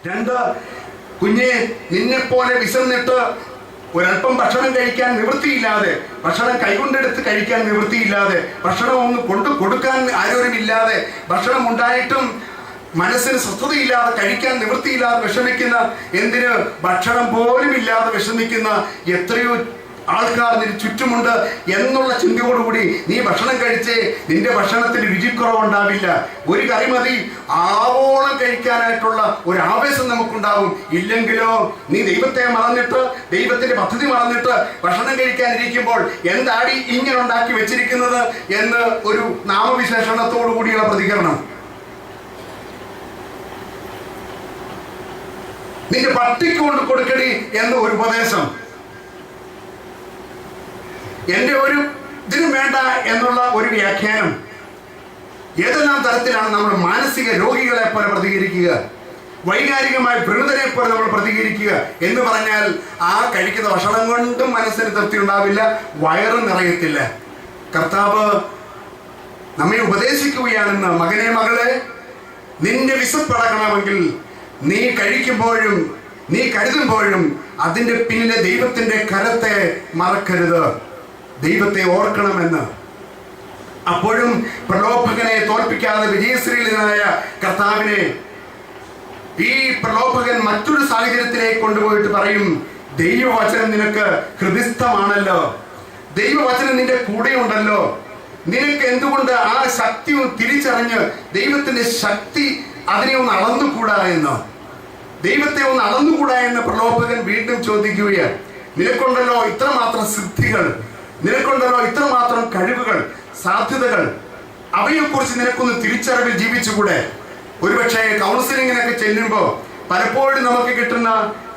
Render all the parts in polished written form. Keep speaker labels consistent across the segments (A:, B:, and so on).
A: രണ്ട്, കുഞ്ഞെ, നിന്നെപ്പോലെ വിശന്നിട്ട് ഒരല്പം ഭക്ഷണം കഴിക്കാൻ നിവൃത്തിയില്ലാതെ, ഭക്ഷണം കൈകൊണ്ടെടുത്ത് കഴിക്കാൻ നിവൃത്തിയില്ലാതെ, ഭക്ഷണം ഒന്ന് കൊടുക്കാൻ ആരോരുമില്ലാതെ, ഭക്ഷണം ഉണ്ടായിട്ടും മനസ്സിന് സ്വസ്ഥതയില്ലാതെ, കഴിക്കാൻ നിവൃത്തിയില്ലാതെ വിഷമിക്കുന്ന, എന്തിന് ഭക്ഷണം പോലും ഇല്ലാതെ വിഷമിക്കുന്ന എത്രയോ ആൾക്കാർ നിന്റെ ചുറ്റുമുണ്ട് എന്നുള്ള ചിന്തയോടുകൂടി നീ ഭക്ഷണം കഴിച്ചേ നിന്റെ ഭക്ഷണത്തിന് രുചിക്കുറവുണ്ടാവില്ല. ഒരു കറി മതി ആവോളം കഴിക്കാനായിട്ടുള്ള ഒരു ആവേശം നമുക്കുണ്ടാവും. ഇല്ലെങ്കിലോ നീ ദൈവത്തെ മറന്നിട്ട്, ദൈവത്തിന്റെ പദ്ധതി മറന്നിട്ട് ഭക്ഷണം കഴിക്കാനിരിക്കുമ്പോൾ എന്താടി ഇങ്ങനെ ഉണ്ടാക്കി വെച്ചിരിക്കുന്നത് എന്ന് ഒരു നാമവിശേഷണത്തോടു കൂടിയുള്ള പ്രതികരണം. നിന്റെ പട്ടിക്ക് കൊണ്ട് കൊടുക്കടി എന്ന ഒരു ഉപദേശം, എന്റെ ഒരു ഇതിനും വേണ്ട എന്നുള്ള ഒരു വ്യാഖ്യാനം. ഏതെല്ലാം തരത്തിലാണ് നമ്മൾ മാനസിക രോഗികളെ പോലെ പ്രതികരിക്കുക, വൈകാരികമായി ഭ്രമിതരെ പോലെ നമ്മൾ പ്രതികരിക്കുക എന്ന് പറഞ്ഞാൽ ആ കഴിക്കുന്ന ഭക്ഷണം കൊണ്ടും മനസ്സിന് തൃപ്തി ഉണ്ടാവില്ല, വയറും നിറയത്തില്ല. കർത്താവ് നമ്മെ ഉപദേശിക്കുകയാണെന്ന്, മകനെ മകളെ, നിന്റെ വിശപ്പടക്കണമെങ്കിൽ നീ കഴിക്കുമ്പോഴും നീ കരുതുമ്പോഴും അതിന്റെ പിന്നിലെ ദൈവത്തിന്റെ കരത്തെ മറക്കരുത്, ദൈവത്തെ ഓർക്കണമെന്ന്. അപ്പോഴും പ്രലോഭകനെ തോൽപ്പിക്കാതെ വിജയശ്രീലനായ കർത്താവിനെ ഈ പ്രലോഭകൻ മറ്റൊരു സാഹചര്യത്തിലേക്ക് കൊണ്ടുപോയിട്ട് പറയും, ദൈവവചനം നിനക്ക് ഹൃദിസ്ഥമാണല്ലോ, ദൈവവചനം നിന്റെ കൂടെയുണ്ടല്ലോ, നിനക്ക് എന്തുകൊണ്ട് ആ ശക്തി തിരിച്ചറിഞ്ഞ് ദൈവത്തിന്റെ ശക്തി അതിനെ ഒന്ന് അളന്നുകൂടാ എന്ന്, ദൈവത്തെ ഒന്ന് അളന്നുകൂടാ എന്ന് പ്രലോഭകൻ വീണ്ടും ചോദിക്കുകയാണ്. നിനക്കുണ്ടല്ലോ ഇത്രമാത്രം സിദ്ധികൾ, നിനക്കുണ്ടല്ലോ ഇത്രമാത്രം കഴിവുകൾ, സാധ്യതകൾ, അവയെക്കുറിച്ച് നിനക്കൊന്ന് തിരിച്ചറിവിൽ ജീവിച്ചുകൂടെ? ഒരുപക്ഷെ കൗൺസിലിങ്ങിനൊക്കെ ചെല്ലുമ്പോൾ പലപ്പോഴും നമുക്ക് കിട്ടുന്ന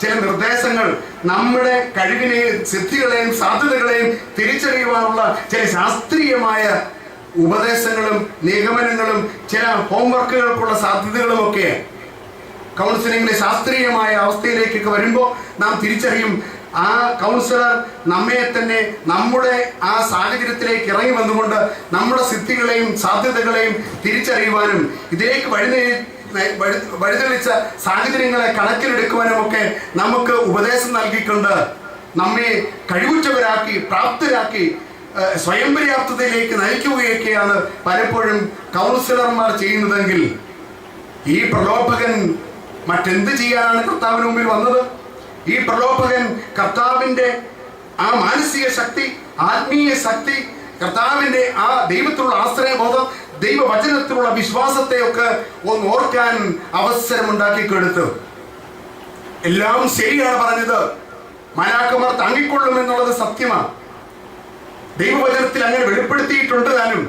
A: ചില നിർദ്ദേശങ്ങൾ നമ്മുടെ കഴിവിനെയും സിദ്ധികളെയും സാധ്യതകളെയും തിരിച്ചറിയുവാനുള്ള ചില ശാസ്ത്രീയമായ ഉപദേശങ്ങളും നിഗമനങ്ങളും ചില ഹോംവർക്കുകൾക്കുള്ള സാധ്യതകളും ഒക്കെ കൗൺസിലിങ്ങിന്റെ ശാസ്ത്രീയമായ അവസ്ഥയിലേക്കൊക്കെ വരുമ്പോൾ നാം തിരിച്ചറിയും, ആ കൗൺസിലർ നമ്മെ തന്നെ നമ്മുടെ ആ സാഹചര്യത്തിലേക്ക് ഇറങ്ങി വന്നുകൊണ്ട് നമ്മുടെ സിദ്ധികളെയും സാധ്യതകളെയും തിരിച്ചറിയുവാനും ഇതിലേക്ക് വഴിതെളിച്ച സാഹചര്യങ്ങളെ കണക്കിലെടുക്കുവാനും ഒക്കെ നമുക്ക് ഉപദേശം നൽകിക്കൊണ്ട് നമ്മെ കഴിവുറ്റവരാക്കി, പ്രാപ്തരാക്കി, സ്വയം പര്യാപ്തതയിലേക്ക് നയിക്കുകയൊക്കെയാണ് പലപ്പോഴും കൗൺസിലർമാർ ചെയ്യുന്നതെങ്കിൽ ഈ പ്രലോഭകൻ മറ്റെന്ത് ചെയ്യാനാണ് കർത്താവിന് മുമ്പിൽ വന്നത്? ഈ പ്രലോഭകൻ കർത്താവിന്റെ ആ മാനസിക ശക്തി, ആത്മീയ ശക്തി, കർത്താവിന്റെ ആ ദൈവത്തിലുള്ള ആശ്രയബോധം, ദൈവവചനത്തിലുള്ള വിശ്വാസത്തെ ഒക്കെ ഒന്ന് ഓർക്കാൻ അവസരമുണ്ടാക്കി കൊടുത്തു. എല്ലാം ശരിയാണ് പറഞ്ഞത്, മാലാഖമാർ താങ്ങിക്കൊള്ളും എന്നുള്ളത് സത്യമാണ്, ദൈവവചനത്തിൽ അങ്ങനെ വെളിപ്പെടുത്തിയിട്ടുണ്ട്. താനും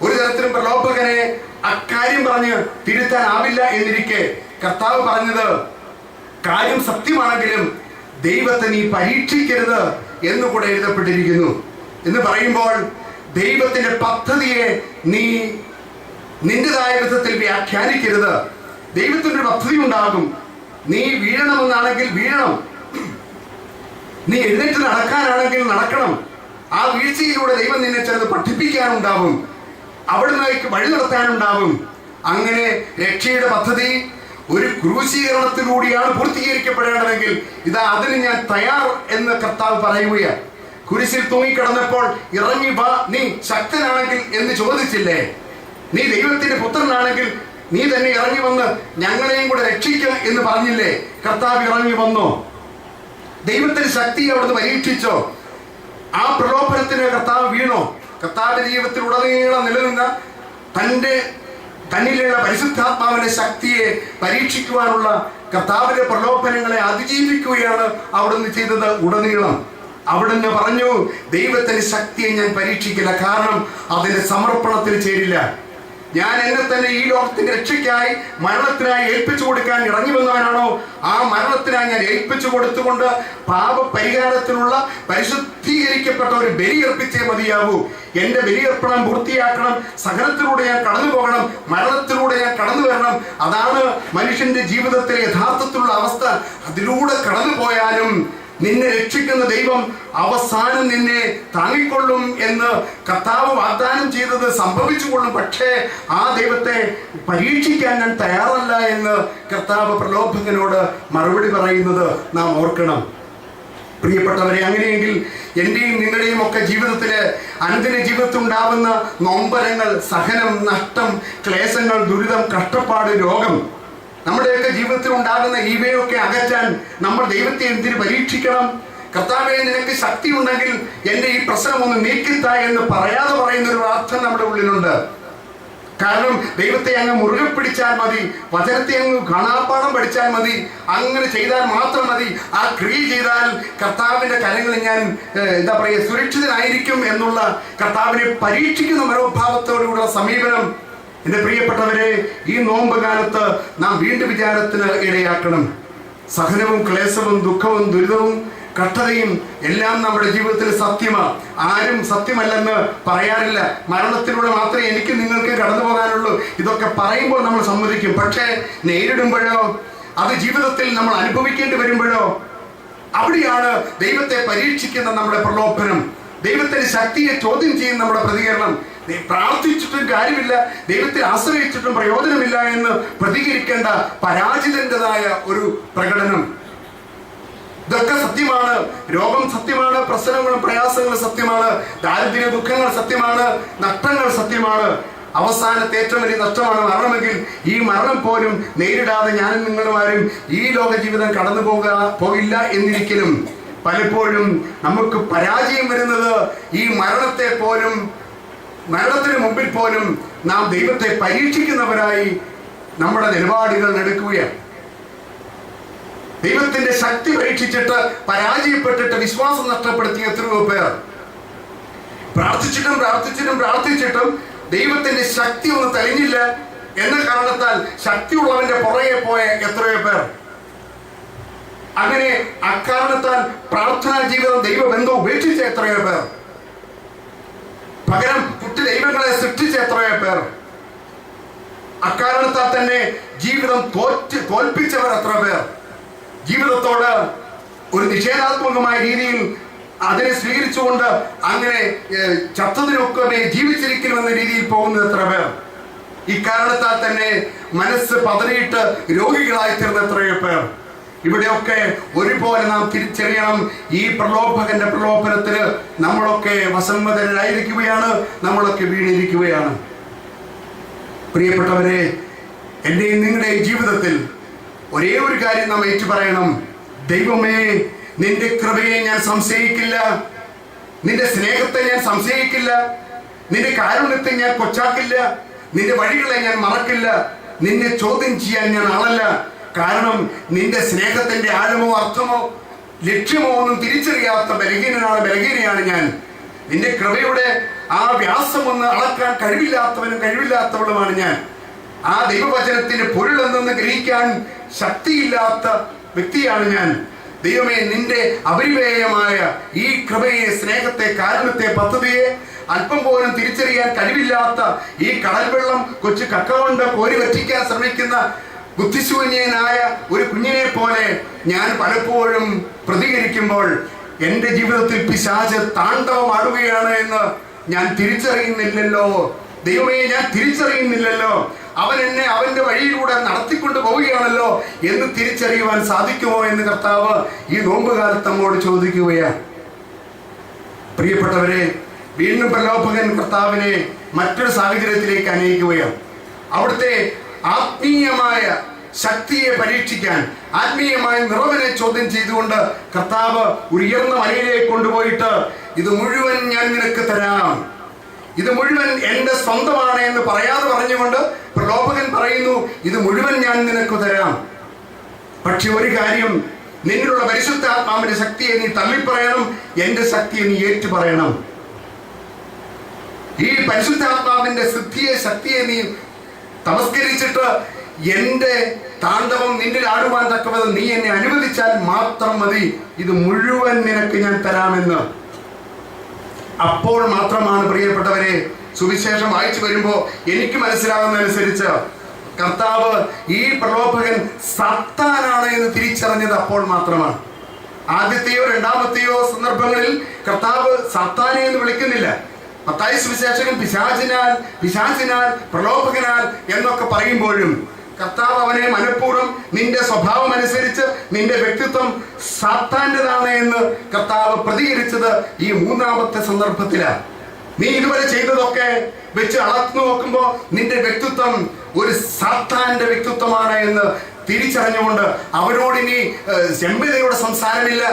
A: ഒരു തരത്തിലും പ്രലോഭകനെ അക്കാര്യം പറഞ്ഞ് തിരുത്താനാവില്ല എന്നിരിക്കെ കർത്താവ് പറഞ്ഞത് കാര്യം സത്യമാണെങ്കിലും ദൈവത്തെ നീ പരീക്ഷിക്കരുത് എന്നുകൂടെ എഴുതപ്പെട്ടിരിക്കുന്നു. എന്ന് പറയുമ്പോൾ ദൈവത്തിന്റെ പദ്ധതിയെ നീ നിന്റേതായ വിധത്തിൽ വ്യാഖ്യാനിക്കരുത്. ദൈവത്തിന്റെ പദ്ധതി ഉണ്ടാകും. നീ വീഴണമെന്നാണെങ്കിൽ വീഴണം, നീ എഴുന്നേറ്റ് നടക്കാനാണെങ്കിൽ നടക്കണം. ആ വീഴ്ചയിലൂടെ ദൈവം നിന്നെ ചിലത് പഠിപ്പിക്കാനുണ്ടാവും, അവിടുന്ന് വഴി നടത്താനുണ്ടാവും. അങ്ങനെ രക്ഷയുടെ പദ്ധതി ഒരു ക്രൂശീകരണത്തിലൂടെയാണ് പൂർത്തീകരിക്കപ്പെടേണ്ടതെങ്കിൽ ഇതാ അതിന് ഞാൻ തയ്യാർ എന്ന് കർത്താവ് പറയുകയാണ്. കുരിശിൽ തൂങ്ങിക്കിടന്നപ്പോൾ ഇറങ്ങി വാ, നീ ശക്തനാണെങ്കിൽ എന്ന് ചോദിച്ചില്ലേ? നീ ദൈവത്തിന്റെ പുത്രനാണെങ്കിൽ നീ തന്നെ ഇറങ്ങി വന്ന് ഞങ്ങളെയും കൂടെ രക്ഷിക്കുക എന്ന് പറഞ്ഞില്ലേ? കർത്താവ് ഇറങ്ങി വന്നോ? ദൈവത്തിന്റെ ശക്തി അവിടുന്ന് പരീക്ഷിച്ചോ? ആ പ്രലോഭനത്തിന് കർത്താവ് വീണോ? കർത്താവിന്റെ ജീവിതത്തിൽ ഉടനീളം നിലനിന്ന തന്നിലുള്ള പരിശുദ്ധാത്മാവിന്റെ ശക്തിയെ പരീക്ഷിക്കുവാനുള്ള കർത്താവിന്റെ പ്രലോഭനങ്ങളെ അതിജീവിക്കുകയാണ് അവിടുന്ന് ചെയ്തത്. ഉടനീളം അവിടുന്ന് പറഞ്ഞു, ദൈവത്തിന്റെ ശക്തിയെ ഞാൻ പരീക്ഷിക്കില്ല, കാരണം അതിന്റെ സമർപ്പണത്തിൽ ചേരില്ല. ഞാൻ എന്നെ തന്നെ ഈ ലോകത്തിന്റെ രക്ഷയ്ക്കായി മരണത്തിനായി ഏൽപ്പിച്ചു കൊടുക്കാൻ ഇറങ്ങി വന്നവനാണോ? ആ മരണത്തിനായി ഞാൻ ഏൽപ്പിച്ചു കൊടുത്തുകൊണ്ട് പാപപരിഹാരത്തിനുള്ള പരിശുദ്ധീകരിക്കപ്പെട്ട ഒരു ബലി അർപ്പിച്ചേ മതിയാവൂ. എന്റെ ബലിയർപ്പണം പൂർത്തിയാക്കണം, സഹനത്തിലൂടെ ഞാൻ കടന്നു പോകണം, മരണത്തിലൂടെ ഞാൻ കടന്നു വരണം. അതാണ് മനുഷ്യന്റെ ജീവിതത്തിലെ യഥാർത്ഥത്തിലുള്ള അവസ്ഥ. അതിലൂടെ കടന്നു പോയാലും നിന്നെ രക്ഷിക്കുന്ന ദൈവം അവസാനം നിന്നെ താങ്ങിക്കൊള്ളും എന്ന് കർത്താവ് വാഗ്ദാനം ചെയ്തത് സംഭവിച്ചുകൊള്ളും. പക്ഷേ ആ ദൈവത്തെ പരീക്ഷിക്കാൻ ഞാൻ തയ്യാറല്ല എന്ന് കർത്താവ് പ്രലോഭകനോട് മറുപടി പറയുന്നത് നാം ഓർക്കണം. പ്രിയപ്പെട്ടവരെ, അങ്ങനെയെങ്കിൽ എന്റെയും നിങ്ങളുടെയും ഒക്കെ ജീവിതത്തില് അനുദിന ജീവിതത്തിൽ ഉണ്ടാവുന്ന നൊമ്പരങ്ങൾ, സഹനം, നഷ്ടം, ക്ലേശങ്ങൾ, ദുരിതം, കഷ്ടപ്പാട്, രോഗം, നമ്മുടെയൊക്കെ ജീവിതത്തിൽ ഉണ്ടാകുന്ന ഇവയൊക്കെ അകറ്റാൻ നമ്മൾ ദൈവത്തെ എന്തിന് പരീക്ഷിക്കണം? കർത്താവേ, നിനക്ക് ശക്തി ഉണ്ടെങ്കിൽ എന്റെ ഈ പ്രശ്നം ഒന്ന് നീക്കിത്താ എന്ന് പറയാതെ പറയുന്ന ഒരു പ്രാർത്ഥന നമ്മുടെ ഉള്ളിലുണ്ട്. കാരണം ദൈവത്തെ അങ്ങ് മുറുകെ പിടിച്ചാൽ മതി, വചനത്തെ അങ്ങ് കാണാപ്പാഠം പഠിച്ചാൽ മതി, അങ്ങനെ ചെയ്താൽ മാത്രം മതി, ആ ക്രിയ ചെയ്താൽ കർത്താവിന്റെ കരങ്ങളിൽ ഞാൻ സുരക്ഷിതനായിരിക്കും എന്നുള്ള കർത്താവിനെ പരീക്ഷിക്കുന്ന മനോഭാവത്തോടുള്ള സമീപനം എന്റെ പ്രിയപ്പെട്ടവരെ ഈ നോമ്പ് കാലത്ത് നാം വീണ്ടും വിചാരത്തിന് ഇടയാക്കണം. സഹനവും ക്ലേശവും ദുഃഖവും ദുരിതവും കഷ്ടതയും എല്ലാം നമ്മുടെ ജീവിതത്തിൽ സത്യമാണ്. ആരും സത്യമല്ലെന്ന് പറയാറില്ല. മരണത്തിലൂടെ മാത്രമേ എനിക്ക് നിങ്ങൾക്ക് കടന്നു പോകാനുള്ളൂ. ഇതൊക്കെ പറയുമ്പോൾ നമ്മൾ സമ്മതിക്കും. പക്ഷേ നേരിടുമ്പോഴോ, അത് ജീവിതത്തിൽ നമ്മൾ അനുഭവിക്കേണ്ടി വരുമ്പോഴോ, അവിടെയാണ് ദൈവത്തെ പരീക്ഷിക്കുന്ന നമ്മുടെ പ്രലോഭനം, ദൈവത്തിന്റെ ശക്തിയെ ചോദ്യം ചെയ്യുന്ന നമ്മുടെ പ്രതികരണം. പ്രാർത്ഥിച്ചിട്ടും കാര്യമില്ല, ദൈവത്തെ ആശ്രയിച്ചിട്ടും പ്രയോജനമില്ല എന്ന് പ്രതികരിക്കേണ്ട പരാജിതൻ്റെതായ ഒരു പ്രകടനം. ഇതൊക്കെ സത്യമാണ്. രോഗം സത്യമാണ്, പ്രശ്നങ്ങളും പ്രയാസങ്ങളും സത്യമാണ്, ദാരിദ്ര്യ ദുഃഖങ്ങൾ സത്യമാണ്, നഷ്ടങ്ങൾ സത്യമാണ്. അവസാനത്തെ ഏറ്റവും വലിയ നഷ്ടമാണ് മരണമെങ്കിൽ ഈ മരണം പോലും നേരിടാതെ ഞാനും നിങ്ങളുമാരും ഈ ലോക ജീവിതം കടന്നു പോകില്ല എന്നിരിക്കലും പലപ്പോഴും നമുക്ക് പരാജയം വരുന്നത് ഈ മരണത്തിന് മുമ്പിൽ പോലും നാം ദൈവത്തെ പരീക്ഷിക്കുന്നവരായി നമ്മുടെ നിലപാടുകൾ എടുക്കുകയാണ്. ദൈവത്തിന്റെ ശക്തി പരീക്ഷിച്ചിട്ട് പരാജയപ്പെട്ടിട്ട് വിശ്വാസം നഷ്ടപ്പെടുത്തിയ എത്രയോ പേർ. പ്രാർത്ഥിച്ചിട്ടും ദൈവത്തിന്റെ ശക്തി ഒന്നും തെളിഞ്ഞില്ല എന്ന കാരണത്താൽ ശക്തിയുള്ളവന്റെ പുറകെ പോയ എത്രയോ പേർ. അങ്ങനെ അക്കാരണത്താൽ പ്രാർത്ഥനാ ജീവിതം, ദൈവബന്ധം ഉപേക്ഷിച്ച എത്രയോ പേർ. പകരം കുട്ടി ദൈവങ്ങളെ സൃഷ്ടിച്ച എത്രയോ പേർ. അക്കാരണത്താൽ തന്നെ ജീവിതം തോൽപ്പിച്ചവർ എത്ര പേർ. ജീവിതത്തോട് ഒരു നിഷേധാത്മകമായ രീതിയിൽ അതിനെ സ്വീകരിച്ചുകൊണ്ട് അങ്ങനെ ചത്തതിനൊക്കെ ജീവിച്ചിരിക്കണമെന്ന രീതിയിൽ പോകുന്ന എത്ര പേർ. ഇക്കാരണത്താൽ തന്നെ മനസ്സ് പതറിയിട്ട് രോഗികളായി തീർന്ന എത്രയോ പേർ. ഇവിടെയൊക്കെ ഒരുപോലെ നാം തിരിച്ചറിയണം, ഈ പ്രലോഭകന്റെ പ്രലോഭനത്തിന് നമ്മളൊക്കെ വസമ്മതരായിരിക്കുകയാണ്, നമ്മളൊക്കെ വീണിരിക്കുകയാണ്. പ്രിയപ്പെട്ടവരെ, എന്റെയും നിങ്ങളുടെയും ജീവിതത്തിൽ ഒരേ ഒരു കാര്യം നാം ഏറ്റു പറയണം. ദൈവമേ, നിന്റെ കൃപയെ ഞാൻ സംശയിക്കില്ല, നിന്റെ സ്നേഹത്തെ ഞാൻ സംശയിക്കില്ല, നിന്റെ കാരുണ്യത്തെ ഞാൻ കൊച്ചാക്കില്ല, നിന്റെ വഴികളെ ഞാൻ മറക്കില്ല, നിന്നെ ചോദ്യം ചെയ്യാൻ ഞാൻ ആളല്ല. കാരണം നിന്റെ സ്നേഹത്തിന്റെ ആഴമോ അർത്ഥമോ ലക്ഷ്യമോ ഒന്നും തിരിച്ചറിയാത്ത ബലഹീനയാണ് ഞാൻ. നിന്റെ കൃപയുടെ ആ വ്യാസം ഒന്ന് അളക്കാൻ കഴിവില്ലാത്തവളുമാണ് ഞാൻ. ആ ദൈവവചനത്തിന്റെ പൊരുൾ എന്തെന്ന് ഗ്രഹിക്കാൻ ശക്തിയില്ലാത്ത വ്യക്തിയാണ് ഞാൻ. ദൈവമേ, നിന്റെ അപരിമേയമായ ഈ കൃപയെ, സ്നേഹത്തെ, കാരുണ്യത്തെ, പദ്ധതിയെ അല്പം പോലും തിരിച്ചറിയാൻ കഴിവില്ലാത്ത ഈ കടൽ വെള്ളം കൊച്ചു കക്ക കൊണ്ട് കോരി വറ്റിക്കാൻ ശ്രമിക്കുന്ന ബുദ്ധിശൂന്യനായ ഒരു കുഞ്ഞിനെ പോലെ ഞാൻ പലപ്പോഴും പ്രതികരിക്കുമ്പോൾ എൻ്റെ ജീവിതത്തിൽ പിശാച് താണ്ഡവമാടുകയാണ് എന്ന് ഞാൻ തിരിച്ചറിയുന്നില്ലല്ലോ. ദൈവമേ, ഞാൻ തിരിച്ചറിയുന്നില്ലല്ലോ. അവൻ എന്നെ അവന്റെ വഴിയിലൂടെ നടത്തിക്കൊണ്ട് പോവുകയാണല്ലോ എന്ന് തിരിച്ചറിയുവാൻ സാധിക്കുമോ എന്ന് കർത്താവ് ഈ നോമ്പുകാലത്ത് നമ്മോട് ചോദിക്കുകയാണ്. പ്രിയപ്പെട്ടവരെ, വീണ്ടും പ്രലോഭകൻ കർത്താവിനെ മറ്റൊരു സാഹചര്യത്തിലേക്ക് അനയിക്കുകയാണ്. അവിടുത്തെ ആത്മീയമായ ശക്തിയെ പരീക്ഷിക്കാൻ, ആത്മീയമായ നിറവിനെ ചോദ്യം ചെയ്തുകൊണ്ട് കർത്താവ് ഉയർന്ന മലയിലേക്ക് കൊണ്ടുപോയിട്ട് ഇത് മുഴുവൻ ഞാൻ നിനക്ക് തരാം, ഇത് മുഴുവൻ എന്റെ സ്വന്തമാണ് എന്ന് പറയാതെ പറഞ്ഞുകൊണ്ട് പ്രലോഭകൻ പറയുന്നു, ഇത് മുഴുവൻ ഞാൻ നിനക്ക് തരാം. പക്ഷെ ഒരു കാര്യം, നിന്നിലുള്ള പരിശുദ്ധാത്മാവിന്റെ ശക്തിയെ നീ തള്ളിപ്പറയണം, എന്റെ ശക്തിയെ നീ ഏറ്റുപറയണം. ഈ പരിശുദ്ധാത്മാവിന്റെ ശക്തിയെ നീ തമസ്കരിച്ചിട്ട് എന്റെ താണ്ഡവം നിന്നിൽ ആടുവാൻ തക്കവത് നീ എന്നെ അനുവദിച്ചാൽ മാത്രം മതി, ഇത് മുഴുവൻ നിനക്ക് ഞാൻ തരാമെന്ന്. അപ്പോൾ മാത്രമാണ് പ്രിയപ്പെട്ടവരെ, സുവിശേഷം വായിച്ചു വരുമ്പോ എനിക്ക് മനസ്സിലാകുന്നതനുസരിച്ച് കർത്താവ് ഈ പ്രലോഭകൻ സാത്താനാണ് എന്ന് തിരിച്ചറിഞ്ഞത് അപ്പോൾ മാത്രമാണ്. ആദ്യത്തെയോ രണ്ടാമത്തെയോ സന്ദർഭങ്ങളിൽ കർത്താവ് സാത്താനെ എന്ന് വിളിക്കുന്നില്ല. മത്തായി സുവിശേഷകൻ പിശാചിനാൽ പ്രലോഭകനാൽ എന്നൊക്കെ പറയുമ്പോഴും കർത്താവ് അവനെ മനഃപൂർവ്വം നിന്റെ സ്വഭാവം അനുസരിച്ച് നിന്റെ വ്യക്തിത്വം സാത്താന്റേതാണ് എന്ന് കർത്താവ് പ്രതികരിച്ചത് ഈ മൂന്നാമത്തെ സന്ദർഭത്തിലാണ്. നീ ഇതുവരെ ചെയ്തതൊക്കെ വെച്ച് അളന്നു നോക്കുമ്പോൾ നിന്റെ വ്യക്തിത്വം ഒരു സാത്താന്റെ വ്യക്തിത്വമാണ് എന്ന് തിരിച്ചറിഞ്ഞുകൊണ്ട് അവരോട് ഇനി രമ്യതയുടെ സംസാരമില്ല,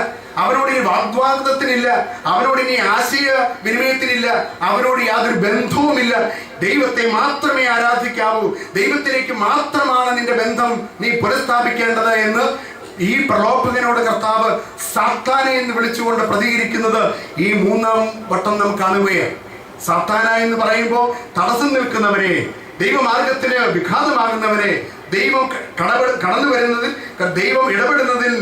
A: അവരോട് ഇനി വാഗ്വാദത്തിനില്ല, അവരോട് ഇനി ആശയ വിനിമയത്തിനില്ല, അവരോട് യാതൊരു ബന്ധവുമില്ല. ദൈവത്തെ മാത്രമേ ആരാധിക്കാവൂ, ദൈവത്തിലേക്ക് മാത്രമാണ് നിന്റെ ബന്ധം നീ പുനഃസ്ഥാപിക്കേണ്ടത് എന്ന് ഈ പ്രലോഭകനോട് കർത്താവ് സാത്താനെ എന്ന് വിളിച്ചുകൊണ്ട് പ്രതികരിക്കുന്നത് ഈ മൂന്നാം വട്ടം നാം കാണുകയാണ്. സാത്താന എന്ന് പറയുമ്പോൾ തടസ്സം നിൽക്കുന്നവരെ, ദൈവമാർഗത്തിന് വിഘാതമാകുന്നവരെ, ദൈവം കടന്നു വരുന്നതിൽ, ദൈവം ഇടപെടുന്നതിൽ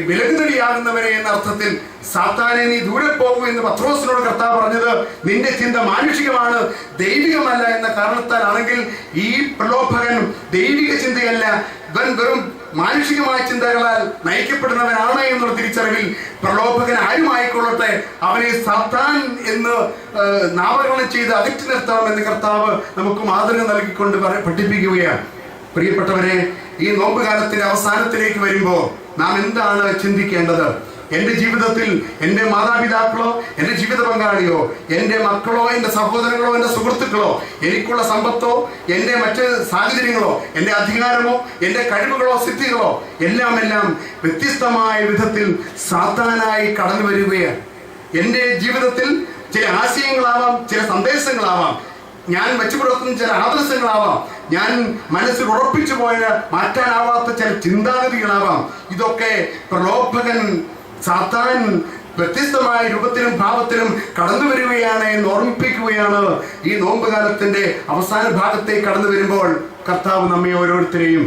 A: വിലകുതടിയാകുന്നവരെ എന്ന അർത്ഥത്തിൽ സാത്താനെ നീ ദൂരെ പോകൂ എന്ന് പത്രോസിനോട് കർത്താവ് പറഞ്ഞത് നിന്റെ ചിന്ത മാനുഷികമാണ്, ദൈവികമല്ല എന്ന കാരണത്താൽ ആണെങ്കിൽ ഈ പ്രലോഭകൻ ദൈവിക ചിന്തയല്ല, ഇവൻ വെറും മാനുഷികമായ ചിന്തകളാൽ നയിക്കപ്പെടുന്നവനാണ് എന്നുള്ള തിരിച്ചറിവിൽ പ്രലോഭകൻ ആരുമായിക്കൊള്ളട്ടെ അവനെ സാത്താൻ എന്ന് നാമകരണം ചെയ്ത് അകറ്റി നിർത്തണമെന്ന് കർത്താവ് നമുക്ക് മാതൃക നൽകിക്കൊണ്ട് പഠിപ്പിക്കുകയാണ്. പ്രിയപ്പെട്ടവരെ, ഈ നോമ്പ് കാലത്തിന്റെ അവസാനത്തിലേക്ക് വരുമ്പോൾ നാം എന്താണ് ചിന്തിക്കേണ്ടത്? എൻ്റെ ജീവിതത്തിൽ എൻ്റെ മാതാപിതാക്കളോ, എൻ്റെ ജീവിത പങ്കാളിയോ, എൻ്റെ മക്കളോ, എൻ്റെ സഹോദരങ്ങളോ, എൻ്റെ സുഹൃത്തുക്കളോ, എനിക്കുള്ള സമ്പത്തോ, എൻ്റെ മറ്റ് സാഹചര്യങ്ങളോ, എൻ്റെ അധികാരമോ, എൻ്റെ കഴിവുകളോ, സിദ്ധികളോ എല്ലാം വ്യത്യസ്തമായ വിധത്തിൽ സാത്താനായി കടന്നു വരികയാണ്. എൻ്റെ ജീവിതത്തിൽ ചില ആശയങ്ങളാവാം, ചില സന്ദേശങ്ങളാവാം, ഞാൻ വെച്ചു പുലർത്തുന്ന ചില ആദർശങ്ങളാവാം, ഞാൻ മനസ്സിൽ ഉറപ്പിച്ചു പോയ മാറ്റാനാവാത്ത ചില ചിന്താഗതികളാവാം. ഇതൊക്കെ പ്രലോഭകൻ സാത്താൻ വ്യത്യസ്തമായ രൂപത്തിലും ഭാവത്തിലും കടന്നു വരികയാണ് എന്ന് ഓർമ്മിപ്പിക്കുകയാണ്. ഈ നോമ്പ് കാലത്തിന്റെ അവസാന ഭാഗത്തേക്ക് കടന്നു വരുമ്പോൾ കർത്താവ് നമ്മെ ഓരോരുത്തരെയും,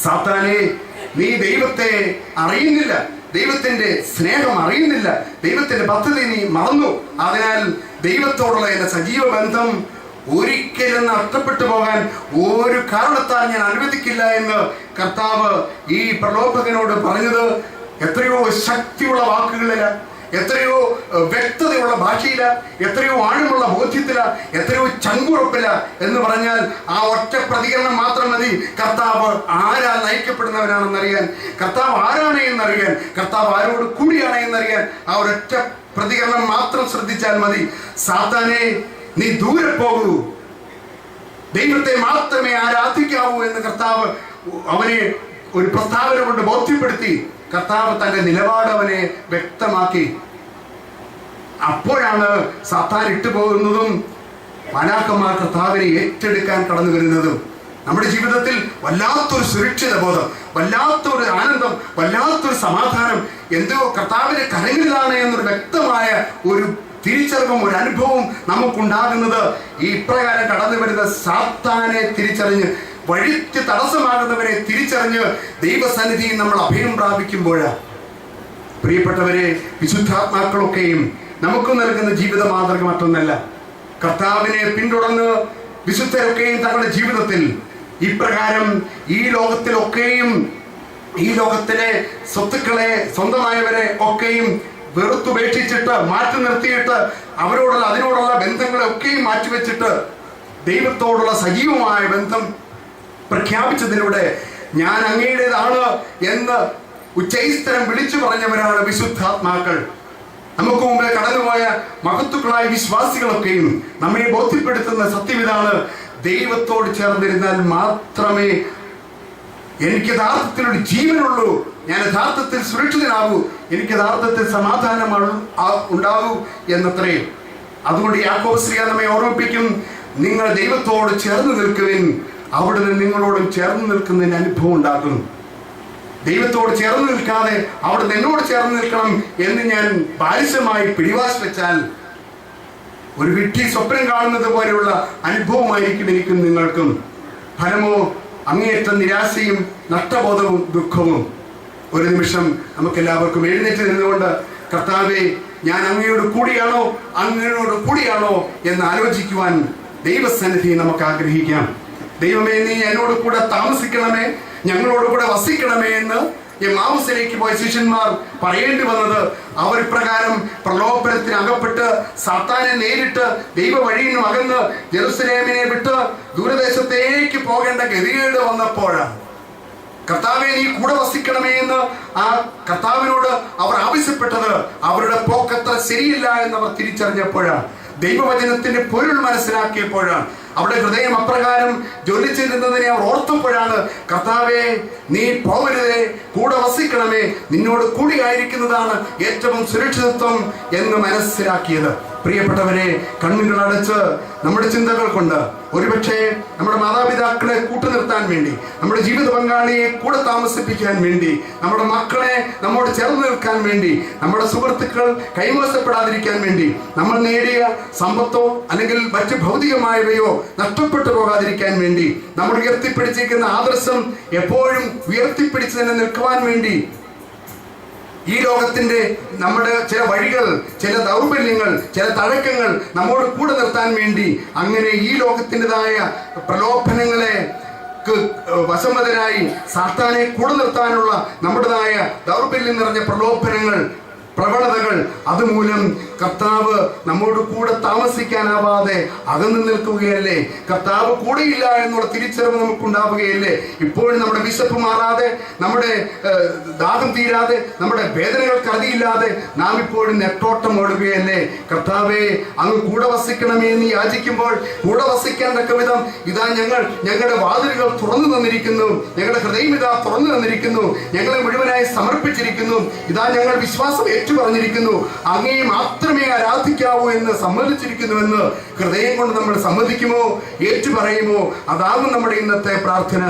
A: സാത്താനെ, നീ ദൈവത്തെ അറിയുന്നില്ല, ദൈവത്തിന്റെ സ്നേഹം അറിയുന്നില്ല, ദൈവത്തിന്റെ പദ്ധതി നീ മറന്നു, അതിനാൽ ദൈവത്തോടുള്ള എന്റെ സജീവ ബന്ധം ഒരിക്കലും നഷ്ടപ്പെട്ടു പോകാൻ ഒരു കാരണത്താൽ ഞാൻ അനുവദിക്കില്ല എന്ന് കർത്താവ് ഈ പ്രലോഭകനോട് പറഞ്ഞത് എത്രയോ ശക്തിയുള്ള വാക്കുകളില, എത്രയോ വ്യക്തതയുള്ള ഭാഷയില, എത്രയോ ആഴമുള്ള ബോധ്യത്തില, എത്രയോ ചങ്കുറപ്പില എന്ന് പറഞ്ഞാൽ ആ ഒറ്റ പ്രതികരണം മാത്രം മതി കർത്താവ് ആരാ നയിക്കപ്പെടുന്നവനാണെന്നറിയാൻ, കർത്താവ് ആരാണ് എന്നറിയാൻ, കർത്താവ് ആരോട് കൂടിയാണ് എന്നറിയാൻ. ആ ഒരൊറ്റ പ്രതികരണം മാത്രം ശ്രദ്ധിച്ചാൽ മതി. സാത്താനെ, നീ ദൂരെ പോകൂ, ദൈവത്തെ മാത്രമേ ആരാധിക്കാവൂ എന്ന് കർത്താവ് അവനെ ഒരു പ്രസ്താവന കൊണ്ട് ബോധ്യപ്പെടുത്തി. കർത്താവ് തന്റെ നിലപാട് അവനെ വ്യക്തമാക്കി. അപ്പോഴാണ് സാത്താൻ ഇട്ടുപോകുന്നതും മാലാഖമാർ കർത്താവിനെ ഏറ്റെടുക്കാൻ കടന്നു വരുന്നതും. നമ്മുടെ ജീവിതത്തിൽ വല്ലാത്തൊരു സുരക്ഷിത ബോധം, വല്ലാത്തൊരു ആനന്ദം, വല്ലാത്തൊരു സമാധാനം, എന്തോ കർത്താവിന്റെ കരങ്ങളിലാണ് എന്നൊരു വ്യക്തമായ ഒരു തിരിച്ചറിവും ഒരു അനുഭവം നമുക്കുണ്ടാകുന്നത് ഈ ഇപ്രകാരം കടന്നു വരുന്ന സാത്താനെ തിരിച്ചറിഞ്ഞ്, വഴിക്ക് തടസ്സമാകുന്നവരെ തിരിച്ചറിഞ്ഞ് ദൈവസന്നിധിയിൽ നമ്മൾ അഭയം പ്രാപിക്കുമ്പോഴാണ്. പ്രിയപ്പെട്ടവരെ, വിശുദ്ധാത്മാക്കളൊക്കെയും നമുക്ക് നൽകുന്ന ജീവിത മാതൃക മറ്റൊന്നല്ല. കർത്താവിനെ പിന്തുടർന്ന് വിശുദ്ധരൊക്കെയും തങ്ങളുടെ ജീവിതത്തിൽ ഇപ്രകാരം ഈ ലോകത്തിലൊക്കെയും, ഈ ലോകത്തിലെ സ്വത്തുക്കളെ, സ്വന്തമായവരെ ഒക്കെയും വെറുത്തുപേക്ഷിച്ചിട്ട്, മാറ്റി നിർത്തിയിട്ട്, അതിനോടുള്ള ബന്ധങ്ങളെ ഒക്കെയും മാറ്റിവെച്ചിട്ട് ദൈവത്തോടുള്ള സജീവമായ ബന്ധം പ്രഖ്യാപിച്ചതിലൂടെ ഞാൻ അങ്ങയുടേതാണ് എന്ന് ഉച്ചൈസ്തരം വിളിച്ചു പറഞ്ഞവരാണ് വിശുദ്ധാത്മാക്കൾ. നമുക്ക് മുമ്പേ കടന്നുപോയ മഹത്തുക്കളായ വിശ്വാസികളൊക്കെയും നമ്മെ ബോധ്യപ്പെടുത്തുന്ന സത്യം ഇതാണ്: ദൈവത്തോട് ചേർന്നിരുന്നാൽ മാത്രമേ എനിക്ക് യഥാർത്ഥത്തിൽ ഒരു ജീവനുള്ളൂ, ഞാൻ യഥാർത്ഥത്തിൽ സുരക്ഷിതനാകൂ, എനിക്ക് യഥാർത്ഥത്തിൽ സമാധാനം ഉണ്ടാകൂ എന്നത്രയും. അതുകൊണ്ട് യാക്കോബ് ശ്ലീഹ നമ്മെ ഓർമ്മിപ്പിക്കും, നിങ്ങൾ ദൈവത്തോട് ചേർന്ന് നിൽക്കുവിൻ, അവിടുന്ന് നിങ്ങളോടും ചേർന്ന് നിൽക്കുന്നതിന് അനുഭവം ഉണ്ടാകും. ദൈവത്തോട് ചേർന്ന് നിൽക്കാതെ അവിടുന്ന് എന്നോട് ചേർന്ന് നിൽക്കണം എന്ന് ഞാൻ ബാലിശമായി പിടിവാശി വെച്ചാൽ ഒരു വിഡ്ഢി സ്വപ്നം കാണുന്നത് പോലെയുള്ള അനുഭവമായിരിക്കും എനിക്കും നിങ്ങൾക്കും. ഫലമോ അങ്ങേയറ്റം നിരാശയും നഷ്ടബോധവും ദുഃഖവും. ഒരു നിമിഷം നമുക്കെല്ലാവർക്കും എഴുന്നേറ്റ് നിന്നുകൊണ്ട്, കർത്താവേ, ഞാൻ അങ്ങയോട് കൂടിയാണോ എന്ന് ആലോചിക്കുവാൻ ദൈവസന്നിധി നമുക്ക് ആഗ്രഹിക്കാം. ദൈവമേ, നീ എന്നോട് കൂടെ താമസിക്കണമേ, ഞങ്ങളോട് കൂടെ വസിക്കണമേ എന്ന് എമ്മാവുസിലേക്ക് പോയ ശിഷ്യന്മാർ പറയേണ്ടി വന്നത്, അവർ ഇപ്രകാരം പ്രലോഭനത്തിന് അകപ്പെട്ട് സാത്താനെ നേരിട്ട് ദൈവ വഴിയിൽ നിന്നും അകന്ന് ജെറുസലേമിനെ വിട്ട് ദൂരദേശത്തേക്ക് പോകേണ്ട ഗതികേട് വന്നപ്പോഴാണ്. കർത്താവെ, നീ കൂടെ വസിക്കണമേ എന്ന് ആ കർത്താവിനോട് അവർ ആവശ്യപ്പെട്ടത് അവരുടെ പോക്കത്ര ശരിയില്ല എന്ന് അവർ തിരിച്ചറിഞ്ഞപ്പോഴാണ്. ദൈവവചനത്തിന്റെ പൊരുൾ മനസ്സിലാക്കിയപ്പോഴാണ്, അവിടെ ഹൃദയം അപ്രകാരം ജ്വലിച്ചിരുന്നതിനെ അവർ ഓർത്തപ്പോഴാണ്, കർത്താവെ നീ പോകരുതേ, കൂടെ വസിക്കണമേ, നിന്നോട് കൂടിയായിരിക്കുന്നതാണ് ഏറ്റവും സുരക്ഷിതത്വം എന്ന് മനസ്സിലാക്കിയത്. പ്രിയപ്പെട്ടവരെ, കണ്ണുകൾ അടച്ച് നമ്മുടെ ചിന്തകൾ കൊണ്ട് ഒരുപക്ഷെ നമ്മുടെ മാതാപിതാക്കളെ കൂട്ടുനിർത്താൻ വേണ്ടി, നമ്മുടെ ജീവിത പങ്കാളിയെ കൂടെ താമസിപ്പിക്കാൻ വേണ്ടി, നമ്മുടെ മക്കളെ നമ്മോട് ചേർന്ന് നിൽക്കാൻ വേണ്ടി, നമ്മുടെ സുഹൃത്തുക്കൾ കൈമോശപ്പെടാതിരിക്കാൻ വേണ്ടി, നമ്മൾ നേടിയ സമ്പത്തോ അല്ലെങ്കിൽ മറ്റ് ഭൗതികമായവയോ നഷ്ടപ്പെട്ടു പോകാതിരിക്കാൻ വേണ്ടി, നമ്മൾ ഉയർത്തിപ്പിടിച്ചിരിക്കുന്ന ആദർശം എപ്പോഴും ഉയർത്തിപ്പിടിച്ച് തന്നെ നിൽക്കുവാൻ വേണ്ടി, ഈ ലോകത്തിന്റെ നമ്മുടെ ചില വഴികൾ, ചില ദൗർബല്യങ്ങൾ, ചില തഴക്കങ്ങൾ നമ്മോട് കൂടെ നിർത്താൻ വേണ്ടി, അങ്ങനെ ഈ ലോകത്തിൻ്റെതായ പ്രലോഭനങ്ങളെ വശംവദനായി സാത്താനെ കൂടെ നിർത്താനുള്ള നമ്മുടേതായ ദൗർബല്യം നിറഞ്ഞ പ്രലോഭനങ്ങൾ, പ്രവണതകൾ, അതുമൂലം കർത്താവ് നമ്മോട് കൂടെ താമസിക്കാനാവാതെ അകന്നു നിൽക്കുകയല്ലേ? കർത്താവ് കൂടെയില്ല എന്നുള്ള തിരിച്ചറിവ് നമുക്കുണ്ടാവുകയല്ലേ? ഇപ്പോഴും നമ്മുടെ വിശപ്പ് മാറാതെ, നമ്മുടെ ദാഹം തീരാതെ, നമ്മുടെ വേദനകൾക്ക് അറിയില്ലാതെ നാം ഇപ്പോഴും നെട്ടോട്ടം ഓടുകയല്ലേ? കർത്താവെ, അങ്ങ് കൂടെ വസിക്കണമേ എന്ന് യാചിക്കുമ്പോൾ കൂടെ വസിക്കാൻ തക്ക വിധം ഇതാ ഞങ്ങളുടെ വാതിലുകൾ തുറന്നു തന്നിരിക്കുന്നു, ഞങ്ങളുടെ ഹൃദയം ഇതാ തുറന്നു തന്നിരിക്കുന്നു, ഞങ്ങളെ മുഴുവനായി സമർപ്പിച്ചിരിക്കുന്നു, ഇതാ ഞങ്ങൾ വിശ്വാസം പറഞ്ഞിരിക്കുന്നു, അങ്ങേ മാത്രമേ ആരാധിക്കാവൂ എന്ന് സമ്മതിച്ചിരിക്കുന്നുവെന്ന് ഹൃദയം കൊണ്ട് നമ്മൾ സമ്മതിക്കുമോ, ഏറ്റു പറയുമോ? അതാകും നമ്മുടെ ഇന്നത്തെ പ്രാർത്ഥന.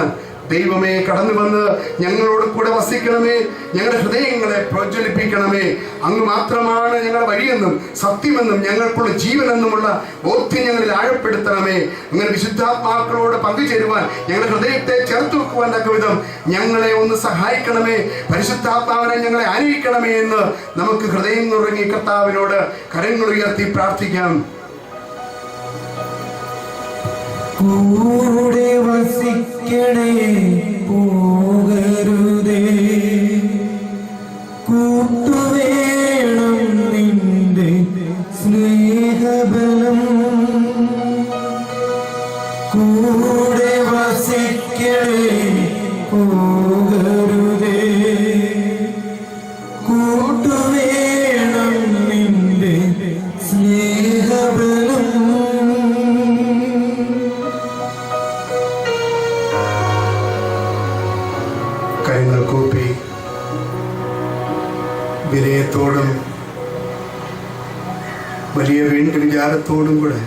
A: ദൈവമേ, കടന്നു വന്ന് ഞങ്ങളോട് കൂടെ വസിക്കണമേ, ഞങ്ങളുടെ ഹൃദയങ്ങളെ പ്രോജ്വലിപ്പിക്കണമേ. അങ്ങ് മാത്രമാണ് ഞങ്ങളുടെ വഴിയെന്നും സത്യമെന്നും ഞങ്ങൾക്കുള്ള ജീവനെന്നുമുള്ള ബോധ്യം ഞങ്ങളിൽ ആഴപ്പെടുത്തണമേ. അങ്ങനെ വിശുദ്ധാത്മാക്കളോട് പങ്കുചേരുവാൻ, ഞങ്ങളുടെ ഹൃദയത്തെ ചേർത്ത് വെക്കുവാൻ തക്ക വിധം ഞങ്ങളെ ഒന്ന് സഹായിക്കണമേ. പരിശുദ്ധാത്മാവിനെ ഞങ്ങളെ അനുഗ്രഹിക്കണമേ എന്ന് നമുക്ക് ഹൃദയം നുറങ്ങി കർത്താവിനോട് കരങ്ങൾ ഉയർത്തി പ്രാർത്ഥിക്കാം.
B: കൂടെ വസിക്കണേ, പോകരുതേ, കൂട്ടുവേണം നിന്റെ സ്നേഹബലം. കൂടെ വസിക്കണേ, പോകരുതേ, കൂട്ടുവേണം നിന്റെ സ്നേഹബലം.
A: കൂപ്പി വിനയത്തോടും വലിയ വിചാരത്തോടും കൂടെ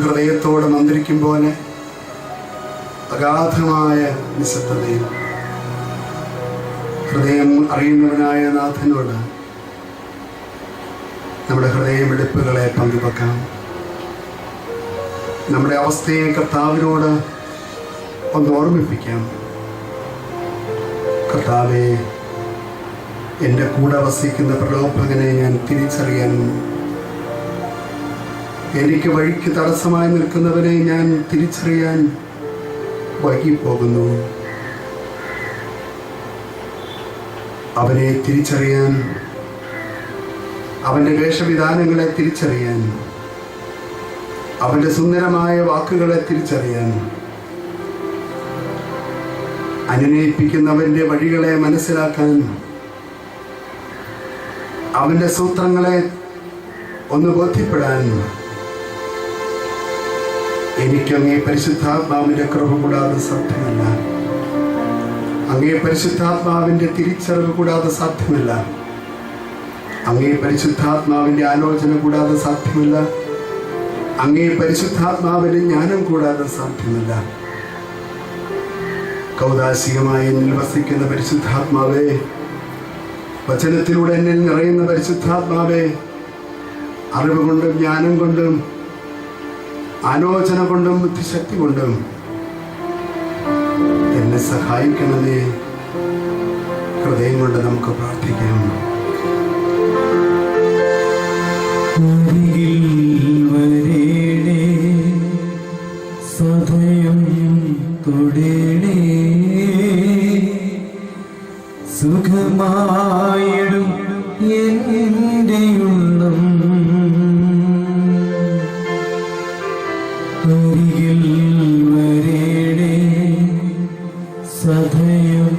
A: ഹൃദയത്തോട് മന്ത്രിക്കും പോലെ അഗാധമായ നിശബ്ദതയും ഹൃദയം അറിയുന്നവനായ നാഥനോട് നമ്മുടെ ഹൃദയമിടിപ്പുകളെ പങ്കുവെക്കാം. നമ്മുടെ അവസ്ഥയെ കർത്താവിനോട് ഒന്ന് ഓർമ്മിപ്പിക്കാം. കർത്താവേ, എൻ്റെ കൂടെ വസിക്കുന്ന പ്രലോഭകനെ ഞാൻ തിരിച്ചറിയാൻ, എനിക്ക് വഴിക്ക് തടസ്സമായി നിൽക്കുന്നവനെ ഞാൻ തിരിച്ചറിയാൻ വൈകിപ്പോകുന്നു. അവനെ തിരിച്ചറിയാൻ, അവൻ്റെ വേഷവിധാനങ്ങളെ തിരിച്ചറിയാൻ, അവൻ്റെ സുന്ദരമായ വാക്കുകളെ തിരിച്ചറിയാൻ, അനുനയിപ്പിക്കുന്നവന്റെ വഴികളെ മനസ്സിലാക്കാൻ, അവന്റെ സൂത്രങ്ങളെ ഒന്ന് ബോധ്യപ്പെടാൻ എനിക്കങ്ങേ പരിശുദ്ധാത്മാവിന്റെ കൃപ കൂടാതെ സാധ്യമല്ല. അങ്ങേ പരിശുദ്ധാത്മാവിന്റെ തിരിച്ചറിവ് കൂടാതെ സാധ്യമല്ല. അങ്ങേ പരിശുദ്ധാത്മാവിന്റെ ആലോചന കൂടാതെ സാധ്യമല്ല. അങ്ങേ പരിശുദ്ധാത്മാവിന്റെ ജ്ഞാനം കൂടാതെ സാധ്യമല്ല. കൗദാശികമായി എന്നിൽ വസിക്കുന്ന പരിശുദ്ധാത്മാവേ, വചനത്തിലൂടെ എന്നിൽ നിറയുന്ന പരിശുദ്ധാത്മാവേ, അറിവ് കൊണ്ടും ജ്ഞാനം കൊണ്ടും ആലോചന കൊണ്ടും ബുദ്ധിശക്തി കൊണ്ടും എന്നെ സഹായിക്കണമേ. ഹൃദയം കൊണ്ട് നമുക്ക് പ്രാർത്ഥിക്കാം.
B: സദയം തൊടേണേ സുഖമായിടും എൻ്റെ ഉള്ളം. അരികിൽ വരേണേ, സദയം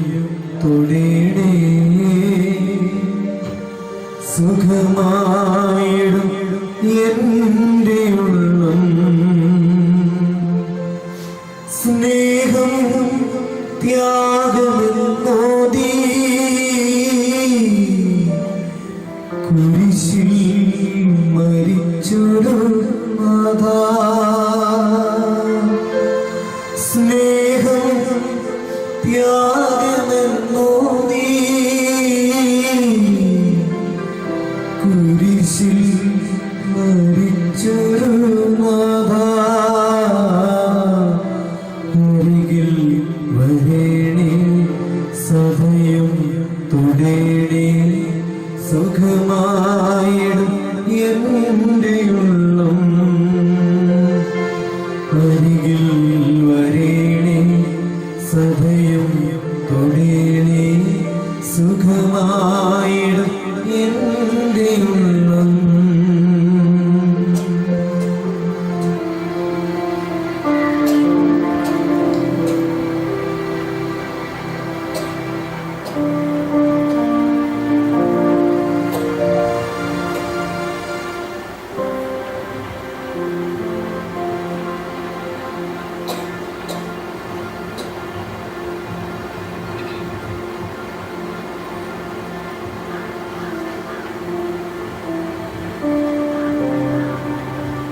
B: തൊടേണേ, സുഖമായിടും എൻ്റെ ഉള്ളം. സ്നേഹം ത്യാഗമെന്നോദി കുരിശിൽ മരിച്ചൊരു നാഥാ. സ്നേഹം ത്യാഗമെന്നോദി കുരിശിൽ മരിച്ചൊരു നാഥാ. അരികിൽ വരേണേ, സദയം തൊടേണേ, സുഖമായിടും എൻ്റെ ഉള്ളം. അരികിൽ വരേണേ, സദയം തൊടേണേ, സുഖമായിടും എൻ്റെ ഉള്ളം.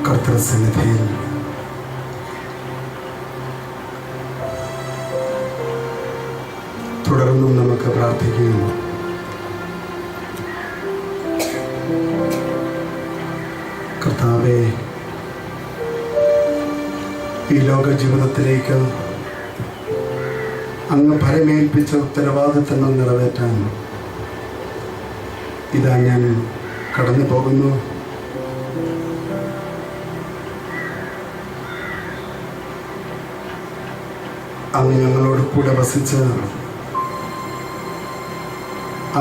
B: കർത്തൃസന്നിധിയിൽ തുടർന്നും നമുക്ക് പ്രാർത്ഥിക്കുന്നു. കർത്താവേ, ഈ ലോക ജീവിതത്തിലേക്ക് അങ്ങ് ഫലമേൽപ്പിച്ച ഉത്തരവാദിത്തങ്ങൾ നിറവേറ്റാൻ ഇതാ ഞാൻ കടന്നു പോകുന്നു. അങ്ങ് ഞങ്ങളോട് കൂടെ വസിച്ച്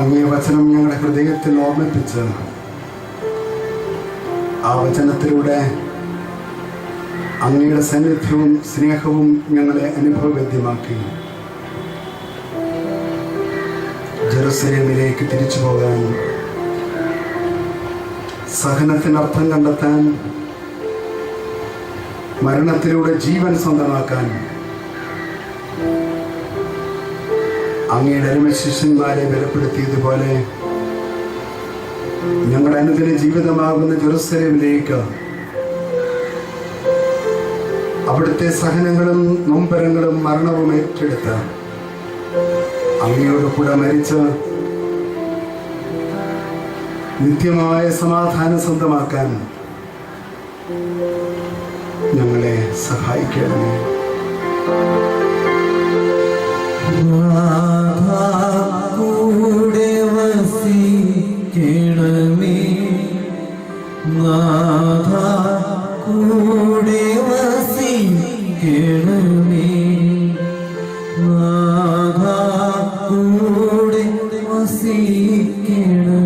B: അങ്ങേ വചനം ഞങ്ങളുടെ ഹൃദയത്തിൽ ഓർമ്മിപ്പിച്ച് ആ വചനത്തിലൂടെ അങ്ങയുടെ സാന്നിധ്യവും സ്നേഹവും ഞങ്ങളെ അനുഭവവേദ്യമാക്കി ജെറുസലേമിലേക്ക് തിരിച്ചു പോകാൻ, സഹനത്തിനർത്ഥം കണ്ടെത്താൻ, മരണത്തിലൂടെ ജീവൻ സ്വന്തമാക്കാൻ അങ്ങയുടെ അരുമശിഷ്യന്മാരെ ബലപ്പെടുത്തിയതുപോലെ ഞങ്ങളുടെ അനുദിന ജീവിതമാകുന്ന ജെറുസലേമിലേക്ക് അവിടുത്തെ സഹനങ്ങളും നൊമ്പരങ്ങളും മരണവും ഏറ്റെടുത്ത് അങ്ങയോട് കൂടെ മരിച്ച് നിത്യമായ സമാധാനം സ്വന്തമാക്കാൻ ഞങ്ങളെ സഹായിക്കണമേ. കൂടെ വസിക്കണമേ, നാഥ കൂടെ വസിക്കണമേ, നാഥ കൂടെ വസിക്കണമേ.